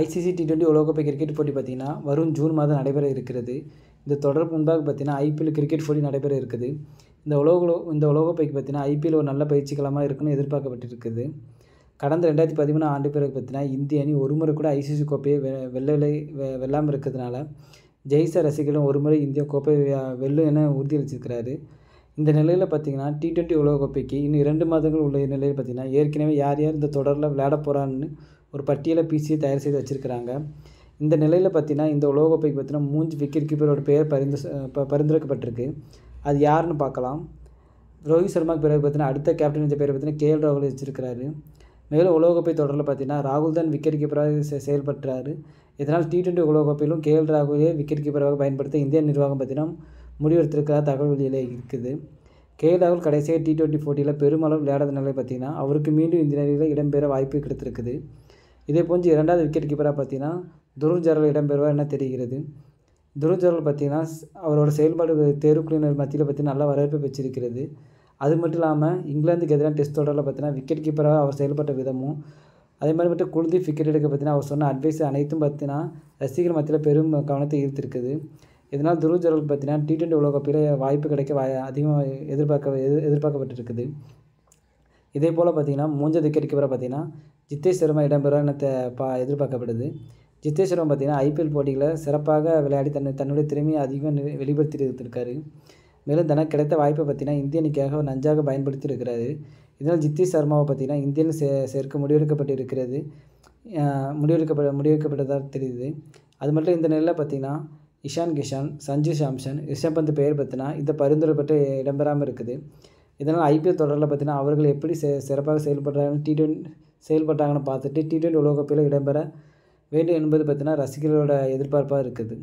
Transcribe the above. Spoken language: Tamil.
ஐசிசி T20 உலகக்கோப்பை கிரிக்கெட் போட்டி பார்த்திங்கன்னா வரும் ஜூன் மாதம் நடைபெற இருக்கிறது. இந்த தொடர் முன்பாக பார்த்திங்கன்னா ஐபிஎல் கிரிக்கெட் போட்டி நடைபெற இருக்குது. இந்த உலகக்கோப்பைக்கு பார்த்திங்கன்னா ஐபிஎல் ஒரு நல்ல பயிற்சி களமாக இருக்குன்னு எதிர்பார்க்கப்பட்டிருக்குது. கடந்த 2013 ஆண்டு பிறகு பார்த்திங்கன்னா இந்திய அணி ஒரு முறை கூட ஐசிசி கோப்பையை வெல்லாமல் இருக்கிறதுனால ஜெயிச்ச ரசிகர்களும் ஒரு முறை இந்திய கோப்பை வெல்லும் என உறுதியளிச்சிருக்கிறாரு. இந்த நிலையில் பார்த்திங்கன்னா T20 உலகக்கோப்பைக்கு இன்னும் 2 மாதங்கள் உள்ள நிலையில் பார்த்திங்கன்னா ஏற்கனவே யார் யார் இந்த தொடரில் விளையாட போகிறான்னு ஒரு பட்டியலை பிசிஏ தயார் செய்து வச்சுருக்கிறாங்க. இந்த நிலையில் பார்த்திங்கன்னா இந்த உலகக்கோப்பைக்கு பார்த்திங்கன்னா 3 விக்கெட் கீப்பரோட பெயர் பரிந்துரைக்கப்பட்டிருக்கு. அது யாருன்னு பார்க்கலாம். ரோஹித் சர்மாவுக்கு பிறகு பார்த்திங்கன்னா அடுத்த கேப்டன் என்ற பேரை பார்த்திங்கன்னா KL ராகுல் வச்சிருக்கிறாரு. மேலும் உலகக்கோப்பை தொடரில் பார்த்திங்கன்னா ராகுல் தான் விக்கெட் கீப்பராக செயல்பட்டார். இதனால் T20 உலகக்கோப்பையிலும் KL ராகுலே விக்கெட் கீப்பராக பயன்படுத்த இந்திய நிர்வாகம் பார்த்திங்கன்னா முடிவெடுத்திருக்கிறதா தகவல் வெளியில் இருக்குது. KL ராகுல் கடைசியாக T20 போட்டியில் பெருமளவு விளையாடாத நிலை பார்த்திங்கன்னா அவருக்கு மீண்டும் இந்த நிலையில் இடம்பெற வாய்ப்பு கிடைத்திருக்குது. இதே போன்று 2வது விக்கெட் கீப்பராக பார்த்திங்கன்னா துருவ் ஜுரேல் இடம்பெறுவார் என தெரிகிறது. துருவ் ஜுரேல் பார்த்திங்கன்னா அவரோட செயல்பாடு தேர்வுக்குழுவினர் மத்தியில் பார்த்திங்கன்னா நல்ல வரவேற்பை பெற்றிருக்கிறது. அது மட்டும் இல்லாமல் இங்கிலாந்துக்கு எதிரான டெஸ்ட் தொடரில் பார்த்திங்கன்னா விக்கெட் கீப்பராக அவர் செயல்பட்ட விதமும் அதே மாதிரி மட்டும் குல்தீப் விக்கெட் எடுக்க பார்த்திங்கன்னா அவர் சொன்ன அட்வைஸ் அனைத்தும் பார்த்திங்கன்னா ரசிகர்கள் மத்தியில் பெரும் கவனத்தை ஈர்த்திருக்குது. இதனால் துருவ் ஜுரேல் பார்த்திங்கன்னா T20 உலகக்கோப்பையில் வாய்ப்பு கிடைக்க அதிகமாக எதிர்பார்க்கப்பட்டிருக்குது. இதே போல் பார்த்திங்கன்னா 3வது விக்கெட் கீப்பராக பார்த்திங்கன்னா ஜித்தேஷ் சர்மா இடம்பெறுவார் என எதிர்பார்க்கப்படுது. ஜித்தேஷ் சர்மா பார்த்திங்கன்னா ஐபிஎல் போட்டிகளை சிறப்பாக விளையாடி தன்னுடைய திறமையை அதிகமாக வெளிப்படுத்தியிருக்காரு. மேலும் தனக்கு கிடைத்த வாய்ப்பை பார்த்திங்கன்னா இந்திய அணிக்காக நன்றாக பயன்படுத்தி இருக்கிறாரு. இதனால் ஜித்தேஷ் சர்மாவை பார்த்திங்கன்னா இந்திய அணி சேர்க்க முடிவெடுக்கப்பட்டதாக தெரியுது. அது மட்டும் இந்த நிலையில் பார்த்திங்கன்னா இஷான் கிஷான், சஞ்சு சாம்சன், ரிஷப் பந்த் பெயர் பார்த்திங்கன்னா இந்த பரிந்துரை பற்றி இடம்பெறாமல் இருக்குது. இதனால் ஐபிஎல் தொடரில் பார்த்திங்கன்னா அவர்கள் எப்படி சிறப்பாக செயல்பட்டாங்கன்னு பார்த்துட்டு T20 உலகக்கோப்பையில் இடம்பெற வேண்டும் என்பது பார்த்திங்கன்னா ரசிகர்களோட எதிர்பார்ப்பாக இருக்குது.